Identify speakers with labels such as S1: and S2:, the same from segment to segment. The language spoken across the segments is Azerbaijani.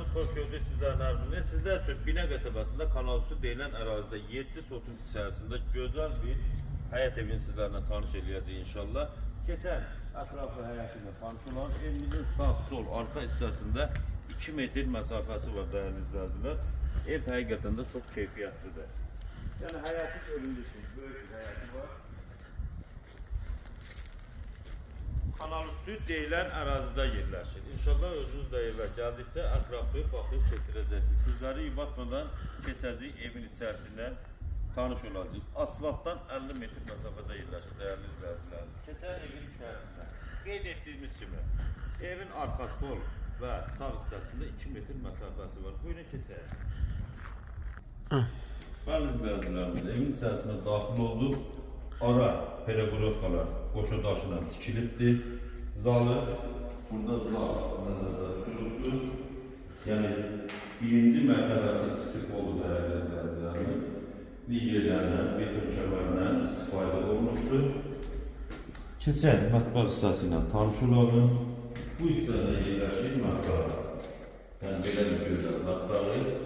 S1: Sabahınız xoş gördük sizlərin ardından. Sizlər üçün Binə qəsəbəsində Kanalüstü deyilən ərazidə 7 sosun içərisində gözəl bir həyət evini sizlərlə tanış edəcəyik inşallah. Keçən ətraflı həyəti ilə tanış olan evimizin sağ, sol, arxa hissəsində 2 metr məsafəsi var dəyərli izləyicilər. Ev həqiqətən də çox keyfiyyətlidir. Yəni həyəti göründüyünüz böyük bir həyəti var. Kanalüstü deyilən ərazidə yerləşir. İnşallah özünüz də evə gəldikcə ətraflı baxıb keçirəcəksiniz. Sizləri ibatmadan keçəcək evin içərisindən tanış olacaq. Asfaltdan 50 metr məsafədə yerləşir dəyərli izləyicilərimiz. Keçən evin içərisində qeyd etdiyimiz kimi evin arxa, sol və sağ hissəsində 2 metr məsafəsi var. Buyurun keçək. Bəli izləyicilərimiz, evin içərisində daxil olduq. Ara pereqorodkalar qoşa daşla tikilibdir. Zalı, burada zal nəzərdə tutulubdur. Yəni, birinci mərtəbəsi istif oldu dəyərli izləyicilərimiz. Nigerlərdən, beton kəmərdən istifadə olunubdur. Keçək mətbəx hissəsi ilə tanış olalım. Bu hissədə yerləşir mətbəq. Yəni, belə bir gözəl mətbəqi.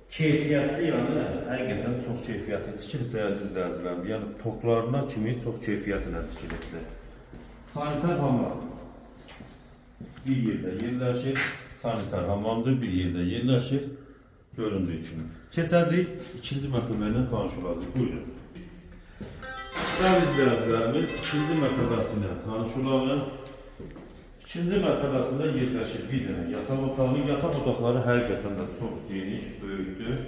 S1: Keyfiyyətli, yəni həqiqətən çox keyfiyyətli tikilib dəyərli izləyicilərim. Yəni toklarına kimi çox keyfiyyətlə tikilibdir. Sanitar hamam bir yerdə yerləşir. Sanitar hamamdır, bir yerdə yerləşir. Göründüyü kimi. Keçəcək ikinci mərtəbə ilə tanış olacaq. Buyurun. Dəyərli izləyicilərimiz ikinci mərtəbəsi ilə tanış olalım. İkinci mərtəbəsində yerləşir bir dənə yataq otağı. Yataq otaqları həqiqətən də çox geniş, böyükdür.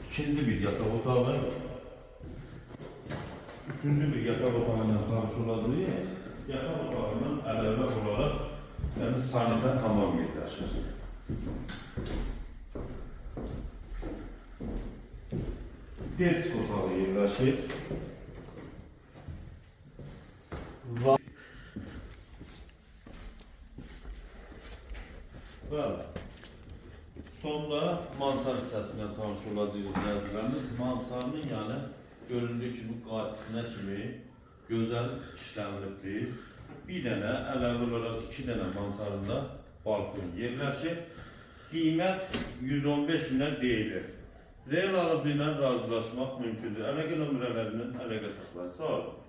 S1: İkinci bir yataq otağı. Üçüncü bir yataq otağı ilə tanış olacaq. Yataq otağından əlavə olaraq yəni sanitar hamam yerləşir. Desk otağı yerləşir. Bəli. Sonda mansar hissəsindən tanış olacaq izləyicilərimiz. Mansarının yəni göründüyü kimi qatisinə kimi gözəl işlənilibdir. Bir dənə əlavə olaraq 2 dənə mansarında balkon yerləşir. Qiymət 115 minə deyilir. Real alıcı ilə razılaşmaq mümkündür. Əlaqə nömrələrindən əlaqə saxlayın. Sağ olun.